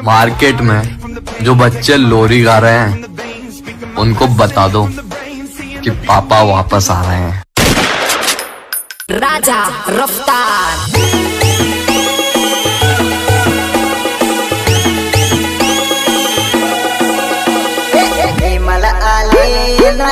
Market में जो बच्चे लोरी गा रहे हैं उनको बता दो कि पापा वापस आ रहे हैं। राजा रफ्तार मला आले ना